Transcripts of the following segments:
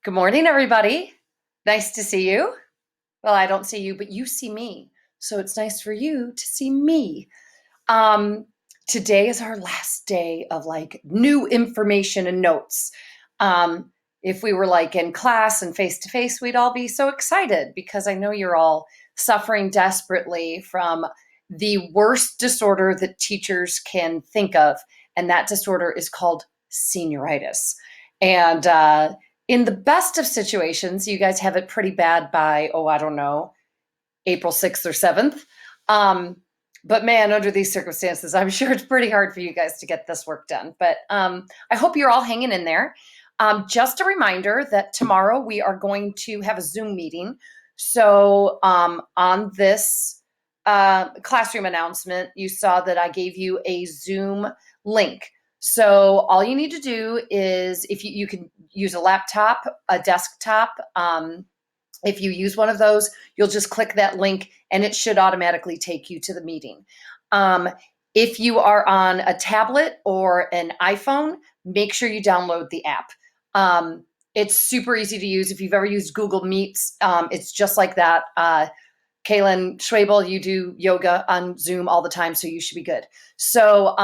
Good morning, everybody. Nice to see you. Well, I don't see you, but you see me. So it's nice for you to see me. Um, Today is our last day of like new information and notes. If we were like in class and face to face, we'd all be so excited because I know you're all suffering desperately from the worst disorder that teachers can think of. And that disorder is called senioritis. And in the best of situations, you guys have it pretty bad by, oh, I don't know, April 6th or 7th. Um, but man, under these circumstances, I'm sure it's pretty hard for you guys to get this work done. But I hope you're all hanging in there. Just a reminder that tomorrow we are going to have a Zoom meeting. So on this classroom announcement, you saw that I gave you a Zoom link. So all you need to do is if you can use a laptop, a desktop, if you use one of those, you'll just click that link and it should automatically take you to the meeting. Um, if you are on a tablet or an iPhone, make sure you download the app. It's super easy to use. If you've ever used Google Meets, it's just like that. Kaylin Schwabel, you do yoga on Zoom all the time, so you should be good. So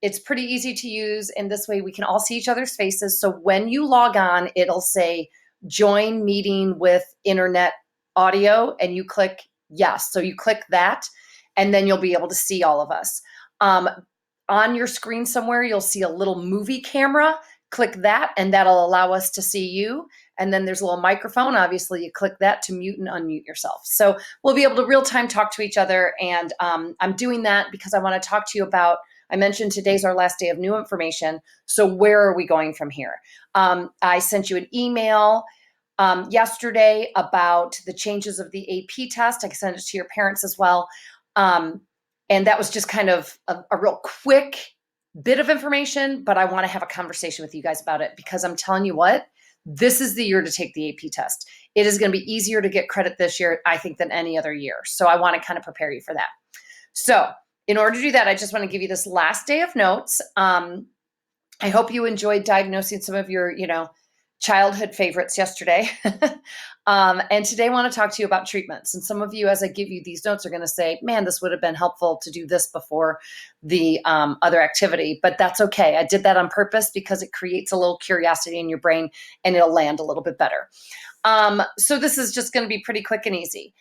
it's pretty easy to use. And this way we can all see each other's faces. So when you log on, it'll say join meeting with internet audio and you click yes. So you click that and then you'll be able to see all of us. On your screen somewhere, you'll see a little movie camera. Click that and that'll allow us to see you. And then there's a little microphone. Obviously, you click that to mute and unmute yourself. So we'll be able to real time talk to each other. And I'm doing that because I want to talk to you about, I mentioned today's our last day of new information. So where are we going from here? I sent you an email yesterday about the changes of the AP test. I sent it to your parents as well. And that was just kind of a real quick bit of information, but I want to have a conversation with you guys about it because I'm telling you what, this is the year to take the AP test. It is going to be easier to get credit this year, I think, than any other year. So I want to kind of prepare you for that. So in order to do that, I just want to give you this last day of notes. I hope you enjoyed diagnosing some of your, childhood favorites yesterday. And today I want to talk to you about treatments. And some of you, as I give you these notes, are going to say, man, this would have been helpful to do this before the other activity, but that's okay. I did that on purpose because it creates a little curiosity in your brain and it'll land a little bit better. So this is just going to be pretty quick and easy.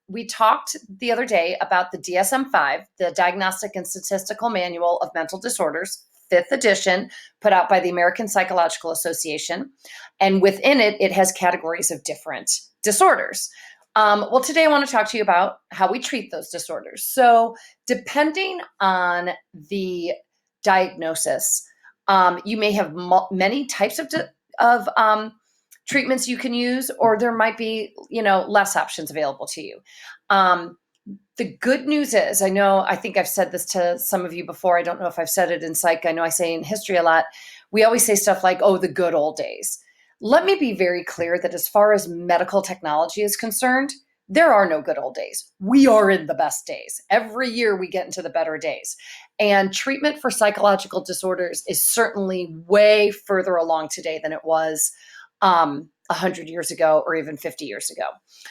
We talked the other day about the DSM-5, the Diagnostic and Statistical Manual of Mental Disorders, 5th edition, put out by the American Psychological Association. And within it, it has categories of different disorders. Well, today I want to talk to you about how we treat those disorders. So depending on the diagnosis, you may have many types of treatments you can use, or there might be, less options available to you. The good news is, I think I've said this to some of you before. I don't know if I've said it in psych. I know I say in history a lot. We always say stuff like, oh, the good old days. Let me be very clear that as far as medical technology is concerned, there are no good old days. We are in the best days. Every year we get into the better days. And treatment for psychological disorders is certainly way further along today than it was 100 years ago or even 50 years ago.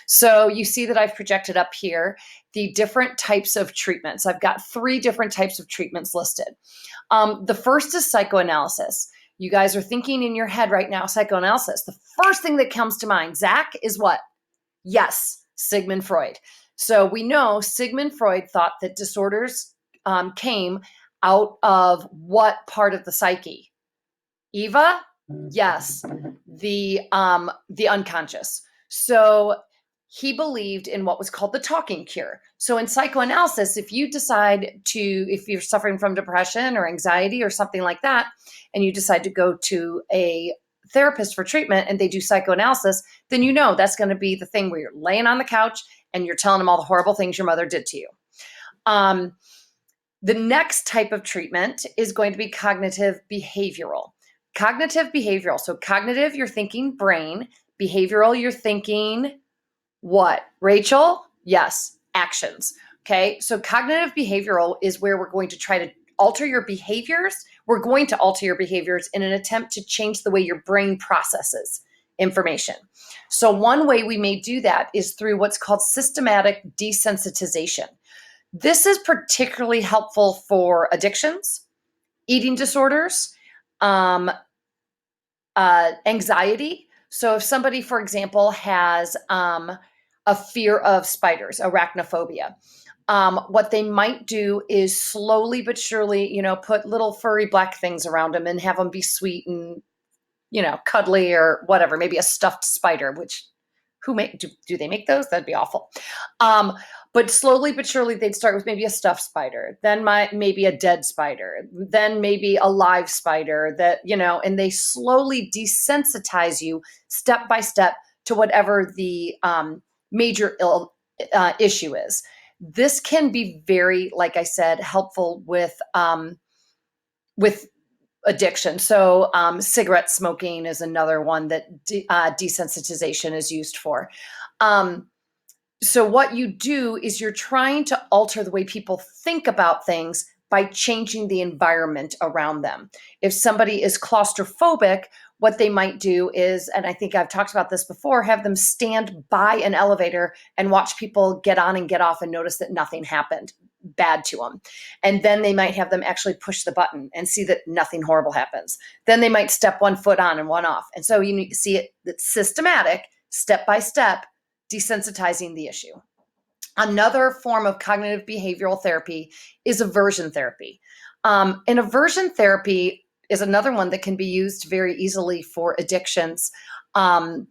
So you see that I've projected up here the different types of treatments. I've got 3 different types of treatments listed. The first is psychoanalysis. You guys are thinking in your head right now, psychoanalysis. The first thing that comes to mind, Zach, is what? Yes, Sigmund Freud. So we know Sigmund Freud thought that disorders came out of what part of the psyche? Eva? Yes, the unconscious. So he believed in what was called the talking cure. So in psychoanalysis, if you're suffering from depression or anxiety or something like that, and you decide to go to a therapist for treatment and they do psychoanalysis, then that's going to be the thing where you're laying on the couch and you're telling them all the horrible things your mother did to you. The next type of treatment is going to be cognitive behavioral. Cognitive behavioral. So cognitive, you're thinking brain. Behavioral, you're thinking what? Rachel? Yes, actions. Okay. So cognitive behavioral is where we're going to try to alter your behaviors. We're going to alter your behaviors in an attempt to change the way your brain processes information. So one way we may do that is through what's called systematic desensitization. This is particularly helpful for addictions, eating disorders, um, anxiety. So if somebody, for example, has a fear of spiders, arachnophobia, what they might do is slowly but surely, put little furry black things around them and have them be sweet and, cuddly or whatever, maybe a stuffed spider, which do they make those? That'd be awful. But slowly but surely they'd start with maybe a stuffed spider, then maybe a dead spider, then maybe a live spider and they slowly desensitize you step by step to whatever the major issue is. This can be very, like I said, helpful with addiction. So cigarette smoking is another one that desensitization is used for. So what you do is you're trying to alter the way people think about things by changing the environment around them. If somebody is claustrophobic, what they might do is, and I think I've talked about this before, have them stand by an elevator and watch people get on and get off and notice that nothing happened bad to them. And then they might have them actually push the button and see that nothing horrible happens. Then they might step one foot on and one off. And so you see it's systematic, step by step, desensitizing the issue. Another form of cognitive behavioral therapy is aversion therapy. And aversion therapy is another one that can be used very easily for addictions. And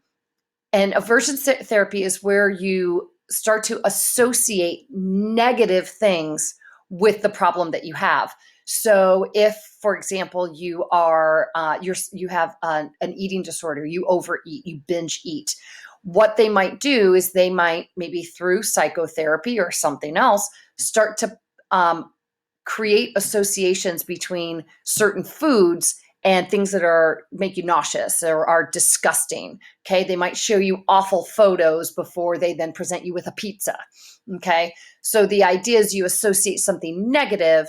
aversion therapy is where you start to associate negative things with the problem that you have. So if, for example, you are you have an eating disorder, you overeat, you binge eat, what they might do is they might, maybe through psychotherapy or something else, start to create associations between certain foods and things that make you nauseous or are disgusting. Okay. They might show you awful photos before they then present you with a pizza. Okay. So the idea is you associate something negative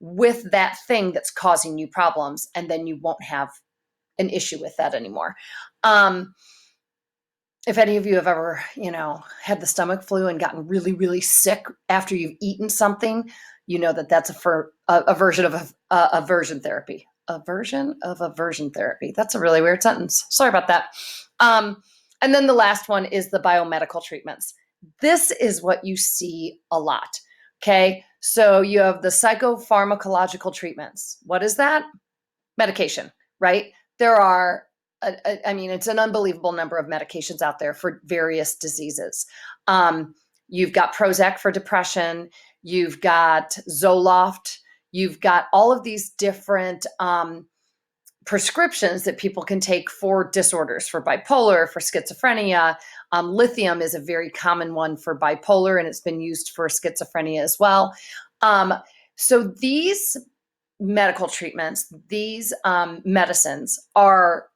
with that thing that's causing you problems, and then you won't have an issue with that anymore. If any of you have ever, had the stomach flu and gotten really, really sick after you've eaten something, you know that's a version of aversion therapy. A version of aversion therapy. That's a really weird sentence. Sorry about that. And then the last one is the biomedical treatments. This is what you see a lot. Okay. So you have the psychopharmacological treatments. What is that? Medication, right? There are it's an unbelievable number of medications out there for various diseases. You've got Prozac for depression. You've got Zoloft. You've got all of these different prescriptions that people can take for disorders, for bipolar, for schizophrenia. Lithium is a very common one for bipolar, and it's been used for schizophrenia as well. So these medical treatments, these medicines are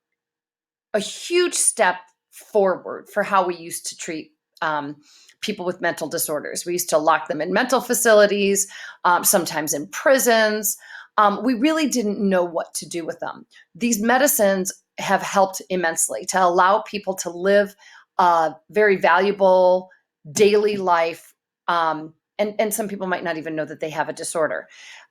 a huge step forward for how we used to treat people with mental disorders. We used to lock them in mental facilities, sometimes in prisons. We really didn't know what to do with them. These medicines have helped immensely to allow people to live a very valuable daily life. And some people might not even know that they have a disorder.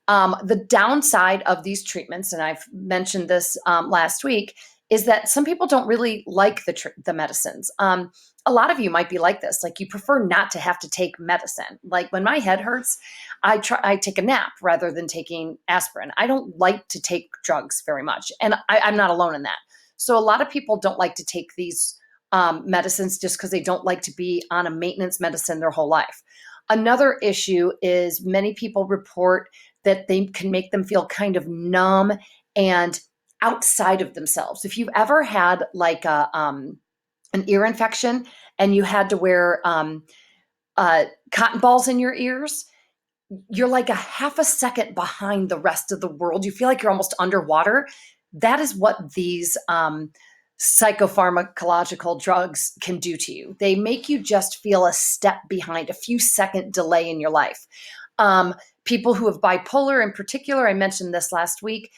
The downside of these treatments, and I've mentioned this last week, is that some people don't really like the medicines. A lot of you might be like this, like you prefer not to have to take medicine. Like when my head hurts, I take a nap rather than taking aspirin. I don't like to take drugs very much, and I'm not alone in that. So a lot of people don't like to take these medicines just because they don't like to be on a maintenance medicine their whole life. Another issue is many people report that they can make them feel kind of numb and outside of themselves. If you've ever had like an ear infection and you had to wear cotton balls in your ears, you're like a half a second behind the rest of the world. You feel like you're almost underwater. That is what these psychopharmacological drugs can do to you. They make you just feel a step behind, a few second delay in your life. People who have bipolar in particular, I mentioned this last week,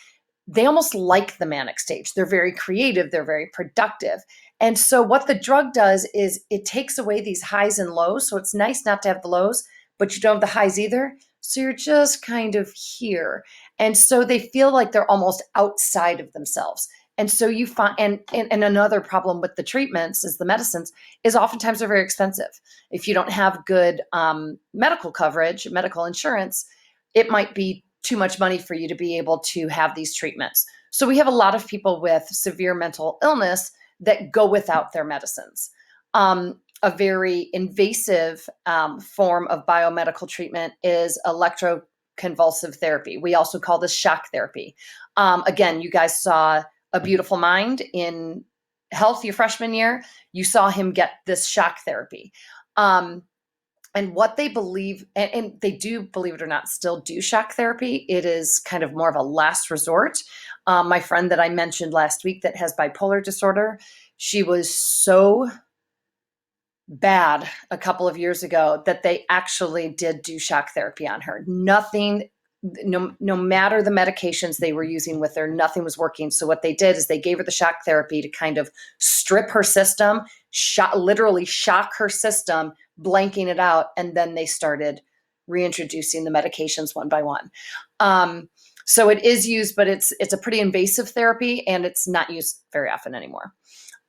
they almost like the manic stage. They're very creative, they're very productive. And so what the drug does is it takes away these highs and lows. So it's nice not to have the lows, but you don't have the highs either. So you're just kind of here. And so they feel like they're almost outside of themselves. And so you find, and another problem with the treatments is the medicines is oftentimes they're very expensive. If you don't have good medical coverage, medical insurance, it might be too much money for you to be able to have these treatments. So we have a lot of people with severe mental illness that go without their medicines. A very invasive form of biomedical treatment is electroconvulsive therapy. We also call this shock therapy. Again, you guys saw A Beautiful Mind in Health your freshman year. You saw him get this shock therapy. And what they believe, and they do, believe it or not, still do shock therapy. It is kind of more of a last resort. My friend that I mentioned last week that has bipolar disorder, she was so bad a couple of years ago that they actually did do shock therapy on her. Nothing, no matter the medications they were using with her, nothing was working. So what they did is they gave her the shock therapy to kind of strip her system, literally shock her system, blanking it out, and then they started reintroducing the medications one by one. So it is used, but it's a pretty invasive therapy, and it's not used very often anymore.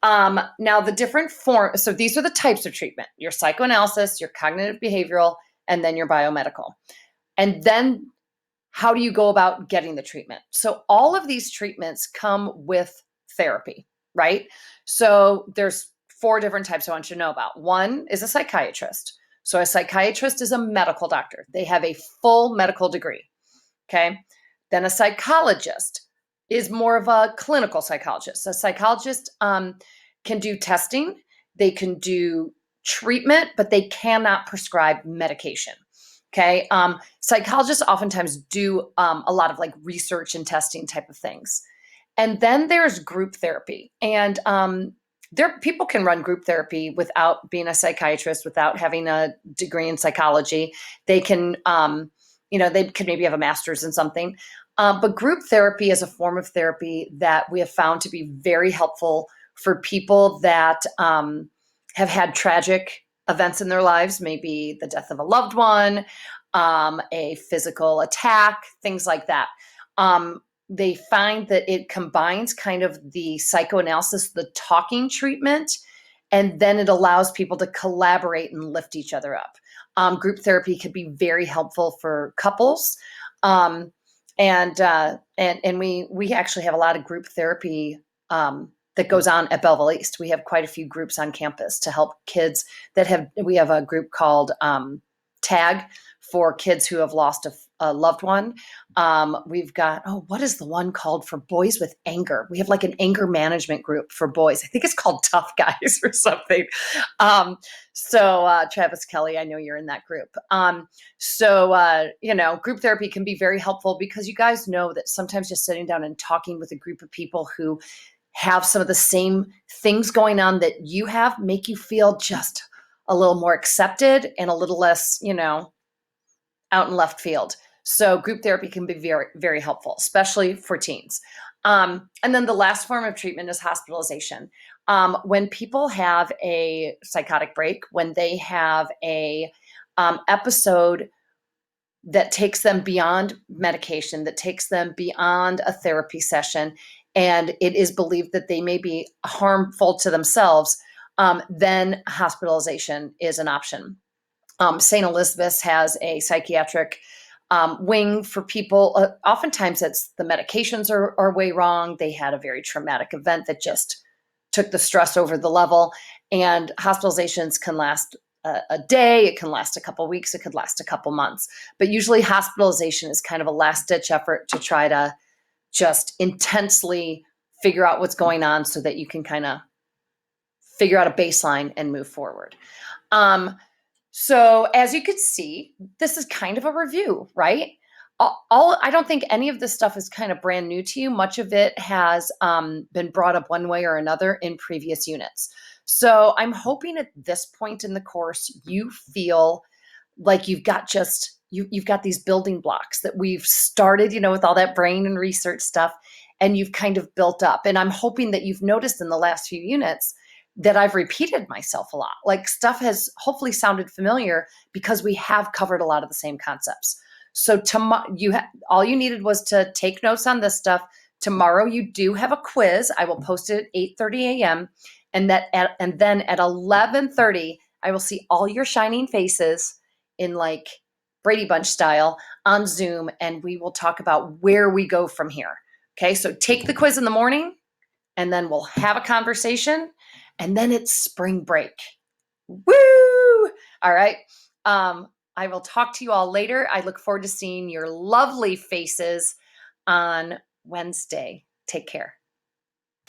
Now the different forms, so these are the types of treatment: your psychoanalysis, your cognitive behavioral, and then your biomedical. And then how do you go about getting the treatment? So all of these treatments come with therapy, right? So there's 4 different types I want you to know about. One is a psychiatrist. So a psychiatrist is a medical doctor. They have a full medical degree, okay? Then a psychologist is more of a clinical psychologist. A psychologist can do testing, they can do treatment, but they cannot prescribe medication. Okay. Psychologists oftentimes do a lot of like research and testing type of things. And then there's group therapy. And people can run group therapy without being a psychiatrist, without having a degree in psychology. They can, they could maybe have a master's in something. But group therapy is a form of therapy that we have found to be very helpful for people that have had tragic events in their lives, maybe the death of a loved one, a physical attack, things like that. They find that it combines kind of the psychoanalysis, the talking treatment, and then it allows people to collaborate and lift each other up. Group therapy could be very helpful for couples. And we actually have a lot of group therapy that goes on at Belleville East. We have quite a few groups on campus to help kids we have a group called TAG for kids who have lost a loved one. We've got, what is the one called for boys with anger? We have like an anger management group for boys. I think it's called Tough Guys or something. So Travis Kelly, I know you're in that group. Group therapy can be very helpful because you guys know that sometimes just sitting down and talking with a group of people who have some of the same things going on that you have make you feel just a little more accepted and a little less, out in left field. So group therapy can be very, very helpful, especially for teens. And then the last form of treatment is hospitalization. When people have a psychotic break, when they have a episode that takes them beyond medication, that takes them beyond a therapy session, and it is believed that they may be harmful to themselves, then hospitalization is an option. St. Elizabeth's has a psychiatric wing for people. Oftentimes it's the medications are way wrong. They had a very traumatic event that just took the stress over the level, and hospitalizations can last a day, it can last a couple weeks, it could last a couple months. But usually hospitalization is kind of a last ditch effort to try to just intensely figure out what's going on so that you can kind of figure out a baseline and move forward. So as you could see, this is kind of a review, right? I don't think any of this stuff is kind of brand new to you. Much of it has been brought up one way or another in previous units. So I'm hoping at this point in the course, you feel like you've got these building blocks that we've started, with all that brain and research stuff. and you've kind of built up. And I'm hoping that you've noticed in the last few units that I've repeated myself a lot. Like stuff has hopefully sounded familiar because we have covered a lot of the same concepts. So tomorrow, all you needed was to take notes on this stuff. Tomorrow you do have a quiz. I will post it at 8:30 a.m. And then at 11:30, I will see all your shining faces in like Brady Bunch style on Zoom, and we will talk about where we go from here. Okay, so take the quiz in the morning, and then we'll have a conversation, and then it's spring break. Woo! All right. I will talk to you all later. I look forward to seeing your lovely faces on Wednesday. Take care.